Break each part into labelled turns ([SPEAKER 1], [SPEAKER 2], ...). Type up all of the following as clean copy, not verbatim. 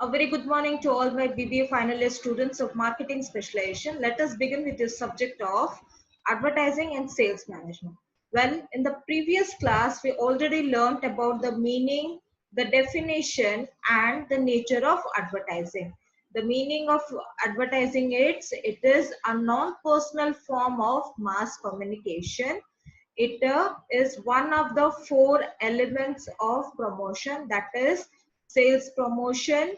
[SPEAKER 1] A very good morning to all my BBA finalist students of marketing specialization. Let us begin with the subject of advertising and sales management. Well, in the previous class, we already learned about the meaning, the definition, and the nature of advertising. The meaning of advertising it is a non-personal form of mass communication. It is one of the four elements of promotion, that is sales promotion,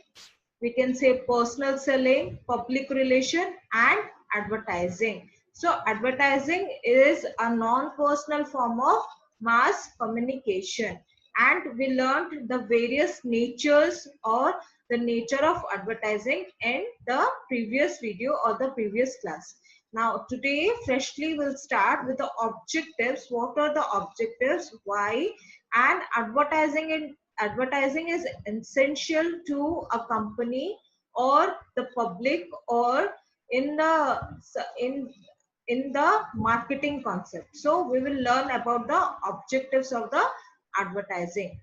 [SPEAKER 1] we can say personal selling, public relation, and advertising. So advertising is a non-personal form of mass communication, and we learned the various natures or the nature of advertising in the previous video or the previous class. Now today freshly we'll start with the objectives. What are the objectives, why, and advertising is essential to a company or the public or in the in in the marketing concept. So we will learn about the objectives of the advertising.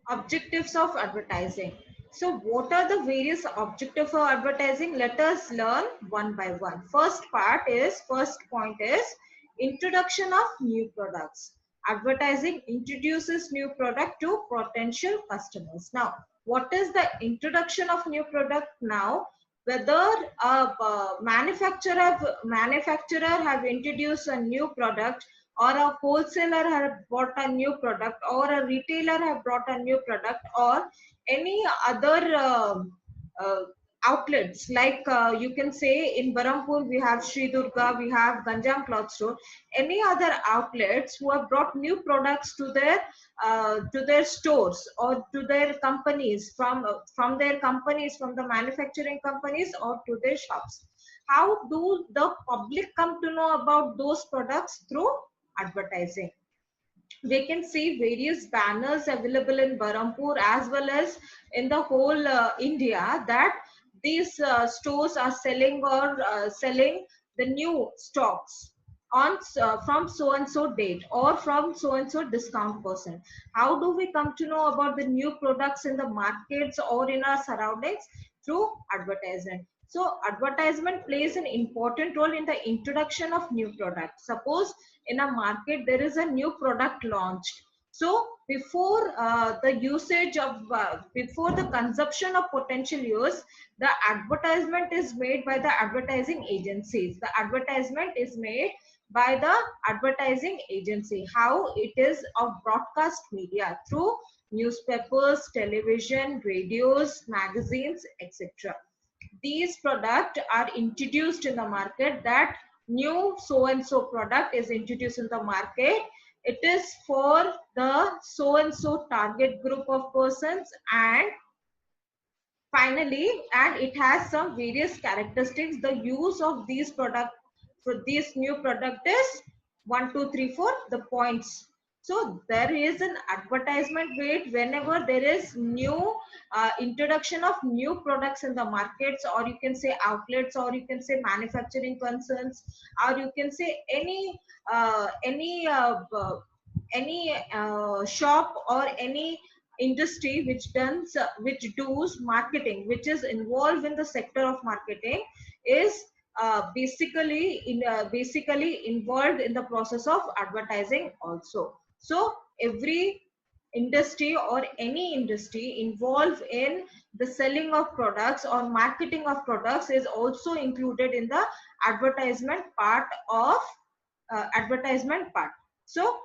[SPEAKER 1] Objectives of advertising. So what are the various objectives for advertising? Let us learn one by one. First point is introduction of new products. Advertising introduces new product to potential customers. Now, what is the introduction of new product? Now, whether a manufacturer have introduced a new product, or a wholesaler have bought a new product, or a retailer have brought a new product, or any other uh, outlets, like you can say in Barampur we have Sri Durga, we have Ganjam cloth store, any other outlets who have brought new products to their stores or to their companies, from their companies, from the manufacturing companies, or to their shops. How do the public come to know about those products? Through advertising. We can see various banners available in Barampur as well as in the whole India, that these stores are selling or selling the new stocks on from so and so date or from so and so discount percent. How do we come to know about the new products in the markets or in our surroundings? Through advertisement. So advertisement plays an important role in the introduction of new products. Suppose in a market there is a new product launched, so before the consumption of potential use, the advertisement is made by the advertising agencies. The advertisement is made by the advertising agency. How it is of broadcast media through newspapers, television, radios, magazines, etc. These products are introduced in the market. That new so and so product is introduced in the market. It is for the so and so target group of persons, and finally, and it has some various characteristics. The use of these product for this new product is 1, 2, 3, 4 the points. So there is an advertisement weight whenever there is new introduction of new products in the markets, or you can say outlets, or you can say manufacturing concerns, or you can say any shop or any industry which does marketing, which is involved in the sector of marketing, is basically involved in the process of advertising also. So every industry or any industry involved in the selling of products or marketing of products is also included in the advertisement part of advertisement part. So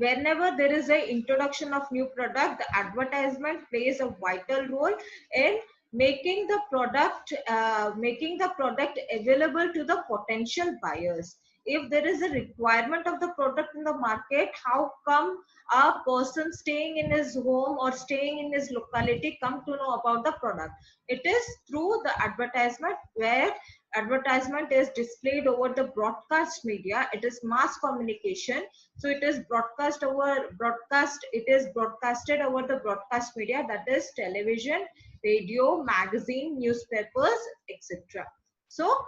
[SPEAKER 1] whenever there is a introduction of new product, the advertisement plays a vital role in making the product available to the potential buyers. If there is a requirement of the product in the market, how come a person staying in his home or staying in his locality come to know about the product? It is through the advertisement, where advertisement is displayed over the broadcast media. It is mass communication, so it is broadcasted over the broadcast media, that is television, radio, magazine, newspapers, etc. So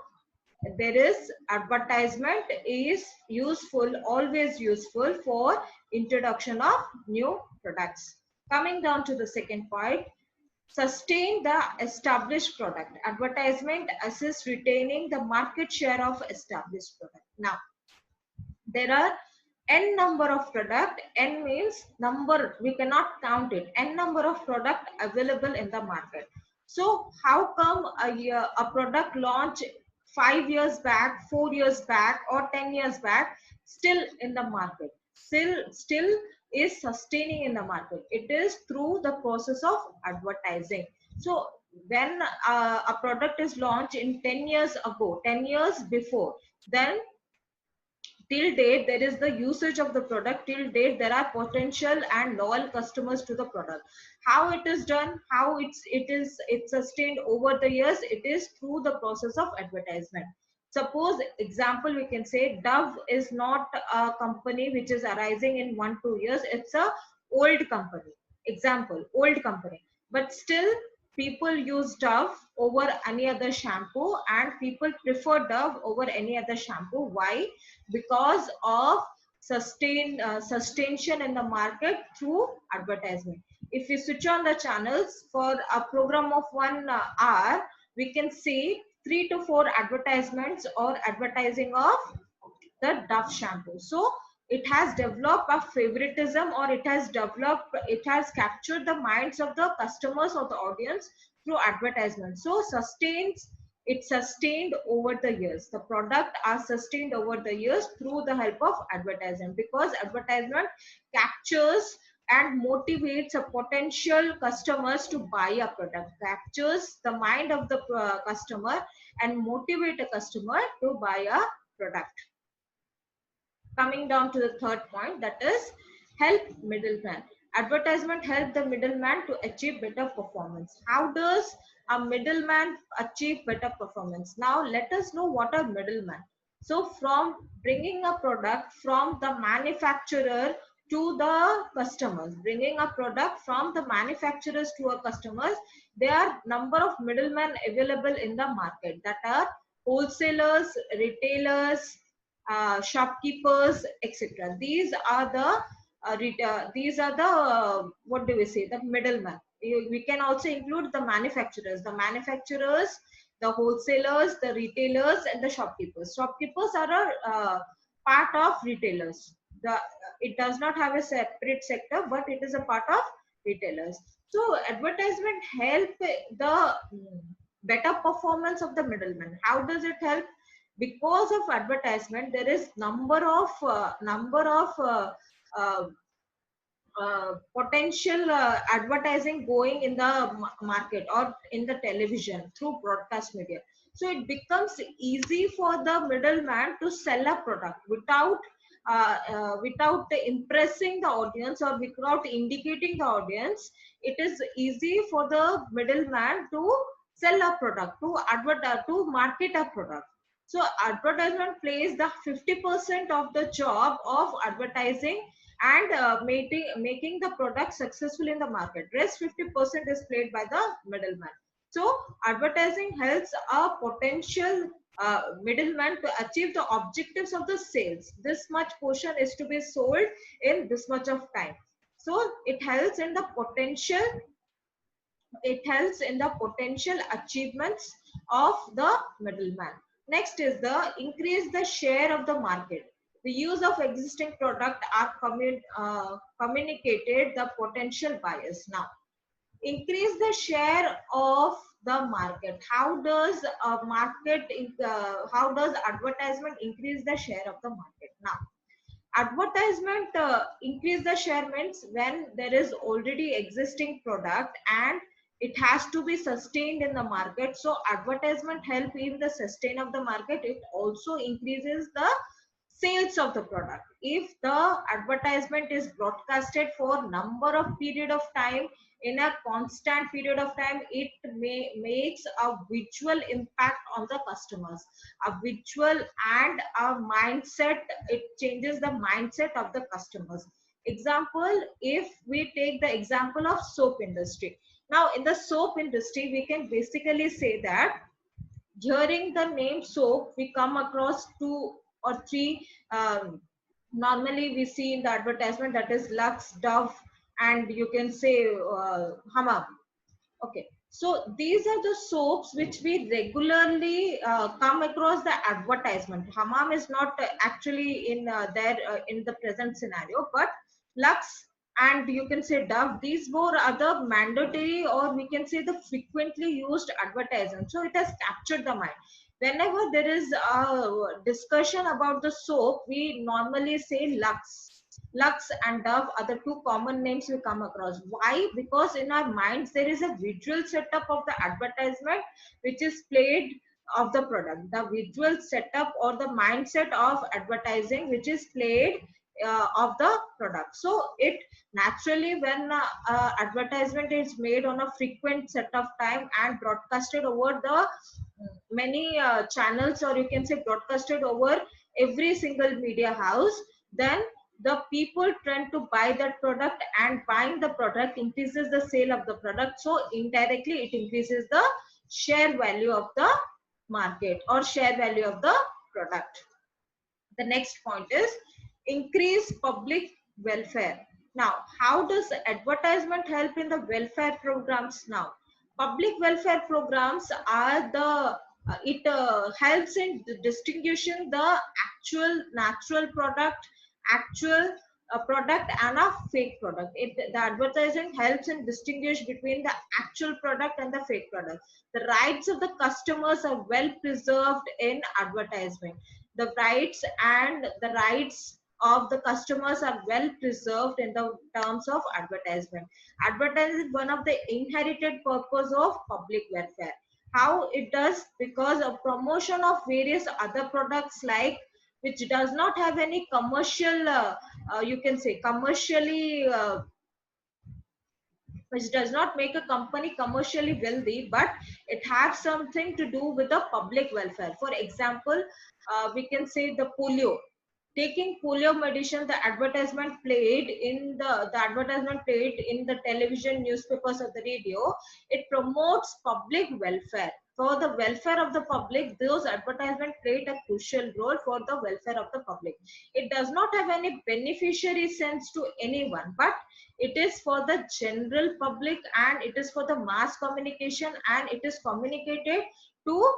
[SPEAKER 1] there is advertisement is useful, always useful for introduction of new products. Coming down to the second point, sustain the established product. Advertisement assists retaining the market share of established product. Now, there are n number of product. N means number, we cannot count it. N number of product available in the market. So how come a product launch 5 years back, 4 years back, or 10 years back still in the market, still is sustaining in the market? It is through the process of advertising. So when a product is launched in 10 years ago, 10 years before, then till date there is the usage of the product, till date there are potential and loyal customers to the product. How it is done, how it's sustained over the years? It is through the process of advertisement. Suppose example, we can say Dove is not a company which is arising in 1 2 years. It's a old company, example, old company, but still people use Dove over any other shampoo, and people prefer Dove over any other shampoo. Why? Because of sustention in the market through advertisement. If we switch on the channels for a program of 1 hour, we can see 3 to 4 advertisements or advertising of the Dove shampoo. So it has developed a favoritism, or it has captured the minds of the customers or the audience through advertisement. So it's sustained over the years. The product are sustained over the years through the help of advertisement, because advertisement captures and motivates a potential customers to buy a product, captures the mind of the customer and motivate a customer to buy a product. Coming down to the third point, that is help middleman. Advertisement help the middleman to achieve better performance. How does a middleman achieve better performance? Now let us know what a middleman. So from bringing a product from the manufacturer to the customers, bringing a product from the manufacturers to our customers, there are number of middlemen available in the market, that are wholesalers, retailers, shopkeepers, etc. These are the what do we say, the middlemen. We can also include the manufacturers, the wholesalers, the retailers, and the shopkeepers. Shopkeepers are a part of retailers. It does not have a separate sector, but it is a part of retailers. So advertisement help the better performance of the middleman. How does it help? Because of advertisement, there is number of uh, potential advertising going in the market or in the television through broadcast media. So it becomes easy for the middleman to sell a product without impressing the audience or without indicating the audience. It is easy for the middleman to sell a product, to market a product. So advertisement plays the 50% of the job of advertising and making the product successful in the market. Rest 50% is played by the middleman. So advertising helps a potential middleman to achieve the objectives of the sales. This much portion is to be sold in this much of time. So it helps in the potential achievements of the middleman. Next is the increase the share of the market. The use of existing product are communicated the potential buyers. Now, increase the share of the market. How does how does advertisement increase the share of the market? Now, advertisement increase the share means when there is already existing product and it has to be sustained in the market. So advertisement help in the sustain of the market. It also increases the sales of the product. If the advertisement is broadcasted for number of period of time, in a constant period of time, it makes a visual impact on the customers, a visual and a mindset. It changes the mindset of the customers. Example, if we take the example of soap industry. Now in the soap industry, we can basically say that Hearing the name soap, we come across two or three. Normally, we see in the advertisement, that is Lux, Dove, and you can say Hamam. Okay, so these are the soaps which we regularly come across the advertisement. Hammam is not actually in there in the present scenario, but Lux and you can say Dove, these were other mandatory, or we can say the frequently used advertisement. So it has captured the mind. Whenever there is a discussion about the soap, we normally say Lux. Lux and Dove are the two common names we come across. Why? Because in our minds there is a visual setup of the advertisement which is played of the product. The visual setup or the mindset of advertising which is played of the product. So it naturally, when advertisement is made on a frequent set of time and broadcasted over the many channels, or you can say broadcasted over every single media house, then the people tend to buy that product, and buying the product increases the sale of the product. So indirectly it increases the share value of the market or share value of the product. The next point is increase public welfare. Now, how does advertisement help in the welfare programs? Now, public welfare programs are the it helps in distinguishing the actual natural product, actual product, and a fake product. The advertising helps in distinguish between the actual product and the fake product. The rights of the customers are well preserved in advertisement. The rights of the customers are well preserved in the terms of advertisement. Advertising is one of the inherited purpose of public welfare. How it does? Because of promotion of various other products, like which does not have any commercial you can say commercially which does not make a company commercially wealthy, but it has something to do with the public welfare. For example, we can say the polio. Taking polio medicine, the advertisement played in the advertisement played in the television, newspapers, or the radio. It promotes public welfare. For the welfare of the public, those advertisements played a crucial role for the welfare of the public. It does not have any beneficiary sense to anyone, but it is for the general public, and it is for the mass communication, and it is communicated to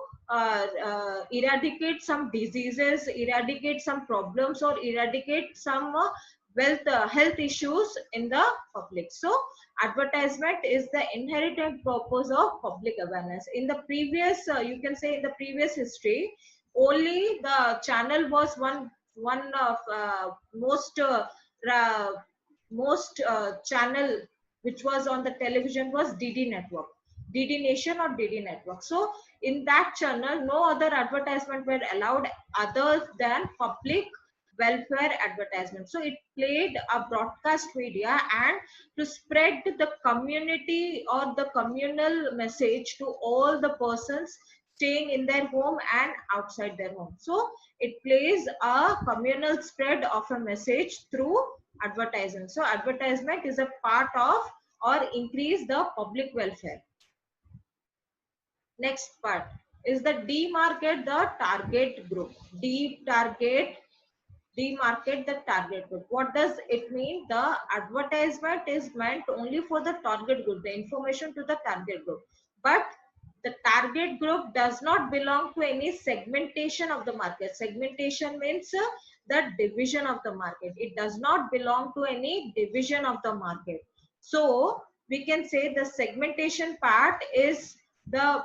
[SPEAKER 1] eradicate some diseases, eradicate some problems, or eradicate some health issues in the public. So advertisement is the inherent purpose of public awareness. In the previous you can say in the previous history, only the channel was one of most channel which was on the television was DD network, DD Nation or DD network. So in that channel, no other advertisement were allowed other than public welfare advertisement. So it played a broadcast media and to spread the community or the communal message to all the persons staying in their home and outside their home. So it plays a communal spread of a message through advertising. So advertisement is a part of or increase the public welfare. Next part is the demarket the target group. Demarket the target group. What does it mean? The advertisement is meant only for the target group, the information to the target group. But the target group does not belong to any segmentation of the market. Segmentation means the division of the market. It does not belong to any division of the market. So we can say the segmentation part is the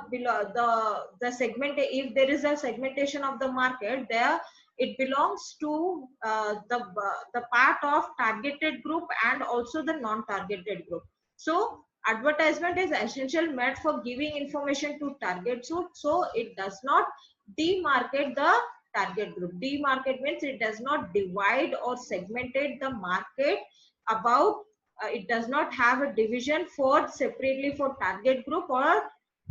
[SPEAKER 1] segment. If there is a segmentation of the market, there it belongs to the part of targeted group and also the non-targeted group. So advertisement is essential meant for giving information to target. So it does not demarket the target group. Demarket means it does not divide or segmentate the market about it does not have a division for separately for target group or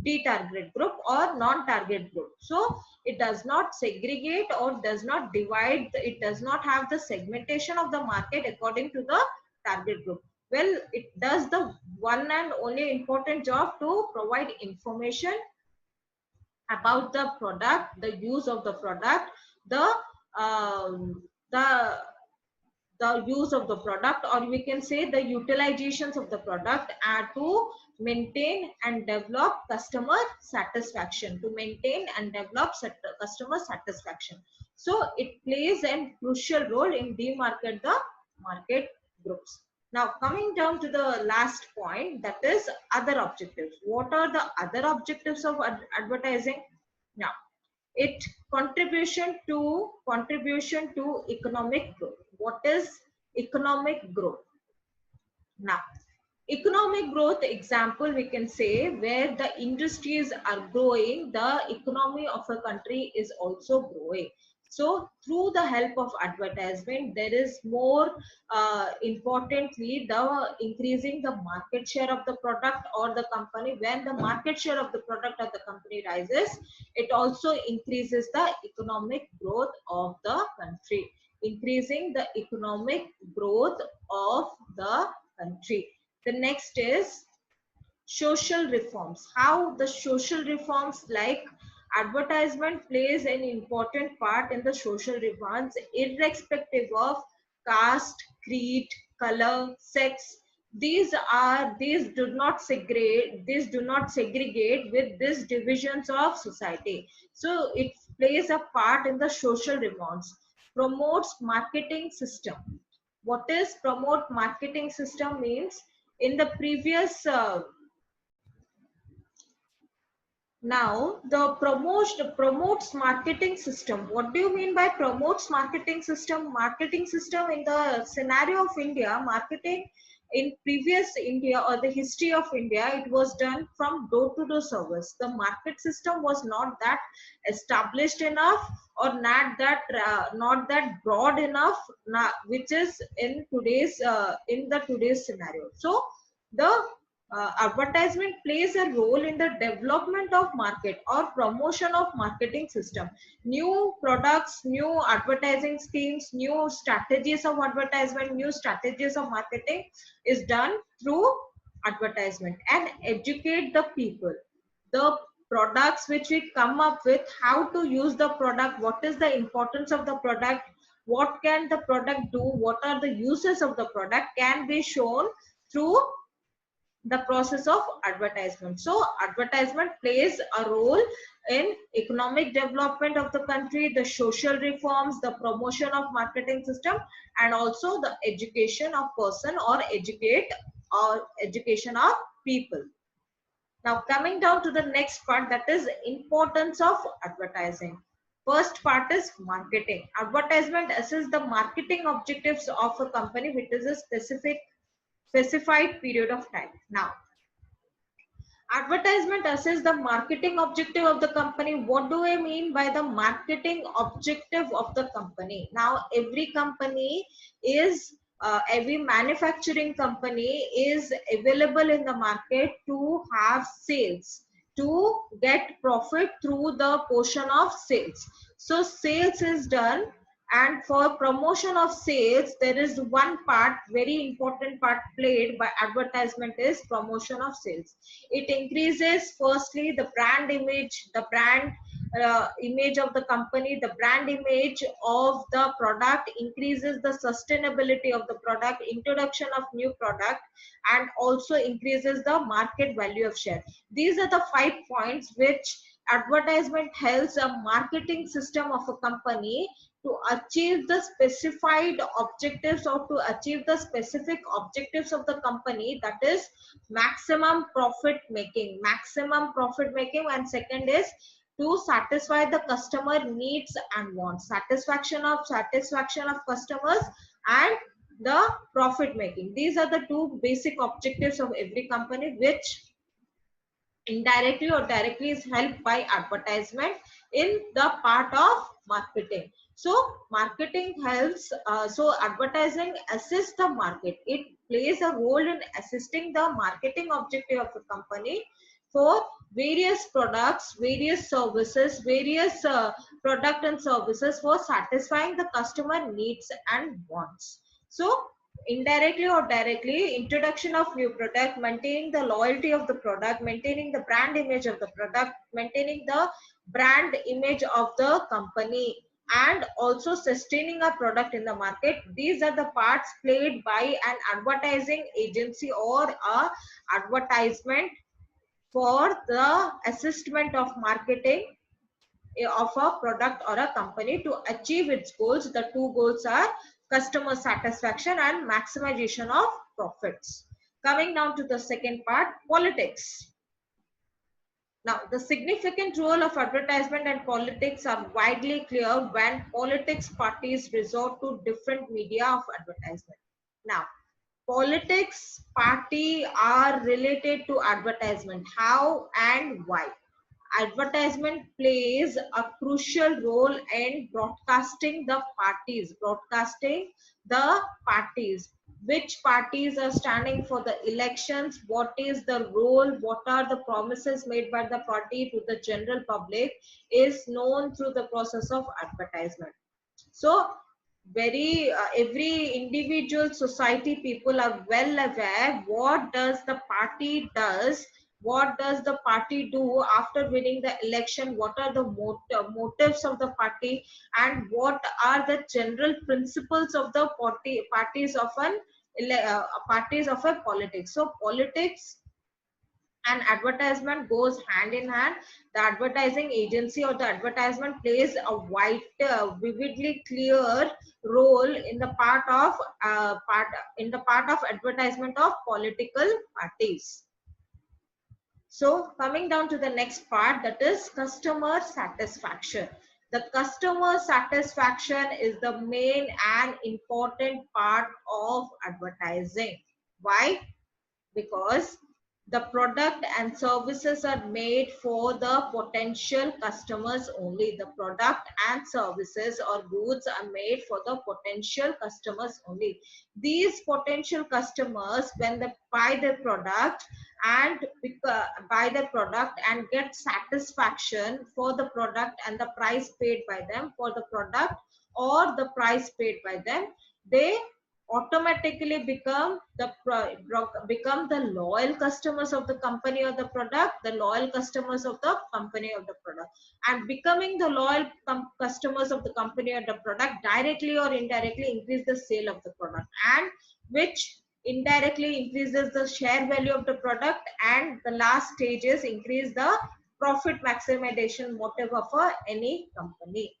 [SPEAKER 1] de-target group or non-target group. So it does not segregate or does not divide, it does not have the segmentation of the market according to the target group. Well, it does the one and only important job to provide information about the product, the use of the product, the um, the the use of the product, or we can say the utilizations of the product, are to maintain and develop customer satisfaction, to maintain and develop customer satisfaction. So it plays a crucial role in demarket the market groups. Now coming down to the last point, that is other objectives. What are the other objectives of advertising? Now, it contribution to economic growth. What is economic growth? Now, economic growth example, we can say, where the industries are growing, the economy of a country is also growing. So through the help of advertisement, there is more importantly the increasing the market share of the product or the company. When the market share of the product or the company rises, it also increases the economic growth of the country, increasing the economic growth of the country. The next is social reforms. How the social reforms like advertisement plays an important part in the social reforms, irrespective of caste, creed, color, sex. These do not segregate with these divisions of society. So it plays a part in the social reforms. Promotes marketing system. What is promote marketing system means? In the previous now the promotes marketing system. What do you mean by promotes marketing system? Marketing system in the scenario of India, marketing in previous India or the history of India, it was done from door to door service. The market system was not that established enough, or not that broad enough, which is in the today's scenario. So the advertisement plays a role in the development of market or promotion of marketing system. New products, new advertising schemes, new strategies of advertisement, new strategies of marketing is done through advertisement, and educate the people. The products which we come up with, how to use the product, what is the importance of the product, what can the product do, what are the uses of the product, can be shown through the process of advertisement. So advertisement plays a role in economic development of the country, the social reforms, the promotion of marketing system, and also the education of person or education of people. Now coming down to the next part, that is importance of advertising. First part is marketing. Advertisement assess the marketing objectives of a company which is a specified period of time. Now, advertisement assess the marketing objective of the company. What do I mean by the marketing objective of the company? Now, every manufacturing company is available in the market to have sales, to get profit through the portion of sales. So sales is done, and for promotion of sales, there is one part, very important part played by advertisement, is promotion of sales. It increases firstly the brand image, the brand image of the company, the brand image of the product, increases the sustainability of the product, introduction of new product, and also increases the market value of share. These are the 5 points which advertisement helps a marketing system of a company to achieve the specified objectives, or to achieve the specific objectives of the company, that is maximum profit making, and second is to satisfy the customer needs and wants, satisfaction of customers, and the profit making. These are the two basic objectives of every company, which indirectly or directly is helped by advertisement in the part of marketing. So marketing helps, so advertising assists the market. It plays a role in assisting the marketing objective of the company for various products, various services, various product and services, for satisfying the customer needs and wants. So indirectly or directly, introduction of new product, maintaining the loyalty of the product, maintaining the brand image of the product, maintaining the brand image of the company, and also sustaining a product in the market. These are the parts played by an advertising agency or a advertisement for the assessment of marketing of a product or a company to achieve its goals. The two goals are customer satisfaction and maximization of profits. Coming down to the second part, politics. Now, the significant role of advertisement and politics are widely clear when politics parties resort to different media of advertisement. Now, politics party are related to advertisement. How and why? Advertisement plays a crucial role in broadcasting the parties, which parties are standing for the elections, what is the role, what are the promises made by the party to the general public is known through the process of advertisement. So very every individual society people are well aware what does the party does, what does the party do after winning the election, what are the motives of the party, and what are the general principles of the parties of parties of a politics. So politics and advertisement goes hand in hand. The advertising agency or the advertisement plays a vividly clear role in the part of advertisement of political parties. So coming down to the next part, that is customer satisfaction. The customer satisfaction is the main and important part of advertising. Why? Because the product and services are made for the potential customers only. The product and services or goods are made for the potential customers only. These potential customers, when they buy the product and get satisfaction for the product and the price paid by them for the product or the price paid by them, they automatically become the loyal customers of the company or the product, the loyal customers of the company or the product. And becoming the loyal customers of the company or the product directly or indirectly increase the sale of the product, and which indirectly increases the share value of the product, and the last stage is increase the profit maximization motive of any company.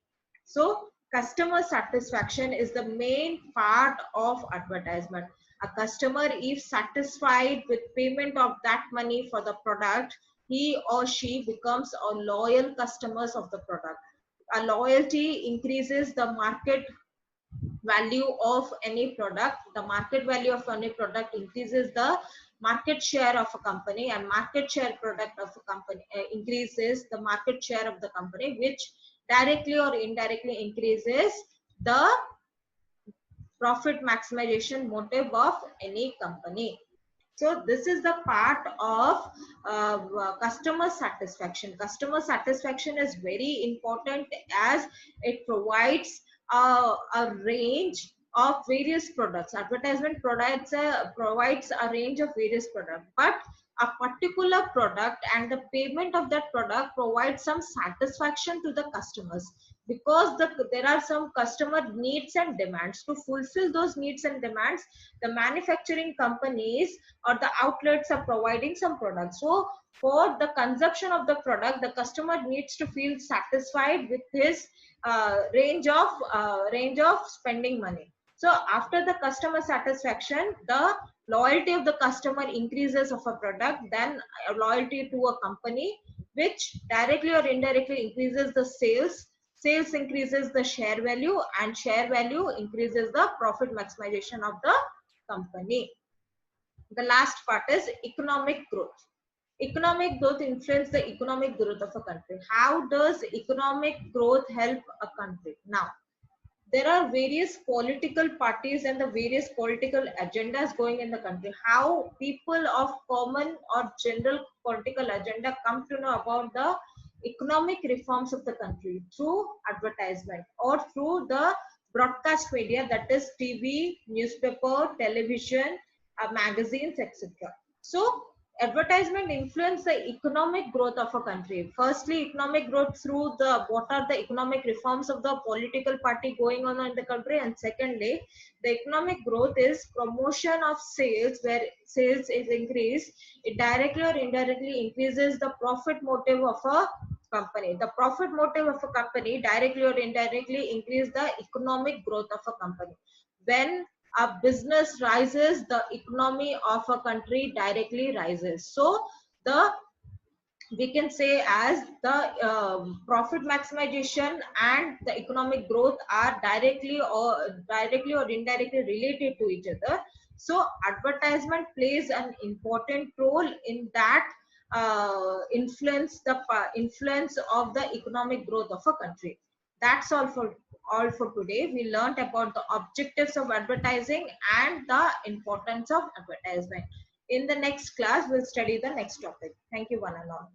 [SPEAKER 1] So customer satisfaction is the main part of advertisement. A customer, if satisfied with payment of that money for the product, he or she becomes a loyal customers of the product. A loyalty increases the market value of any product. The market value of any product increases the market share of a company, and market share product of a company increases the market share of the company, which directly or indirectly increases the profit maximization motive of any company. So this is the part of customer satisfaction. Customer satisfaction is very important as it provides a range of various products. Advertisement provides a range of various products, but a particular product and the payment of that product provides some satisfaction to the customers, because there are some customer needs and demands. To fulfill those needs and demands, the manufacturing companies or the outlets are providing some products. So for the consumption of the product, the customer needs to feel satisfied with his range of spending money. So after the customer satisfaction, the loyalty of the customer increases of a product, then loyalty to a company, which directly or indirectly increases the sales. Sales increases the share value, and share value increases the profit maximization of the company. The last part is economic growth. Economic growth influences the economic growth of a country. How does economic growth help a country? Now, there are various political parties and the various political agendas going in the country. How people of common or general political agenda come to know about the economic reforms of the country? Through advertisement or through the broadcast media, that is TV, newspaper, television, magazines, etc. So advertisement influence the economic growth of a country. Firstly, economic growth through the what are the economic reforms of the political party going on in the country, and secondly, the economic growth is promotion of sales, where sales is increased. It directly or indirectly increases the profit motive of a company. The profit motive of a company directly or indirectly increase the economic growth of a company. When a business rises, the economy of a country directly rises. So the we can say as the profit maximization and the economic growth are directly or indirectly related to each other. So advertisement plays an important role in that influence of the economic growth of a country. That's all for today. We learned about the objectives of advertising and the importance of advertisement. In the next class, we'll study the next topic. Thank you, one and all.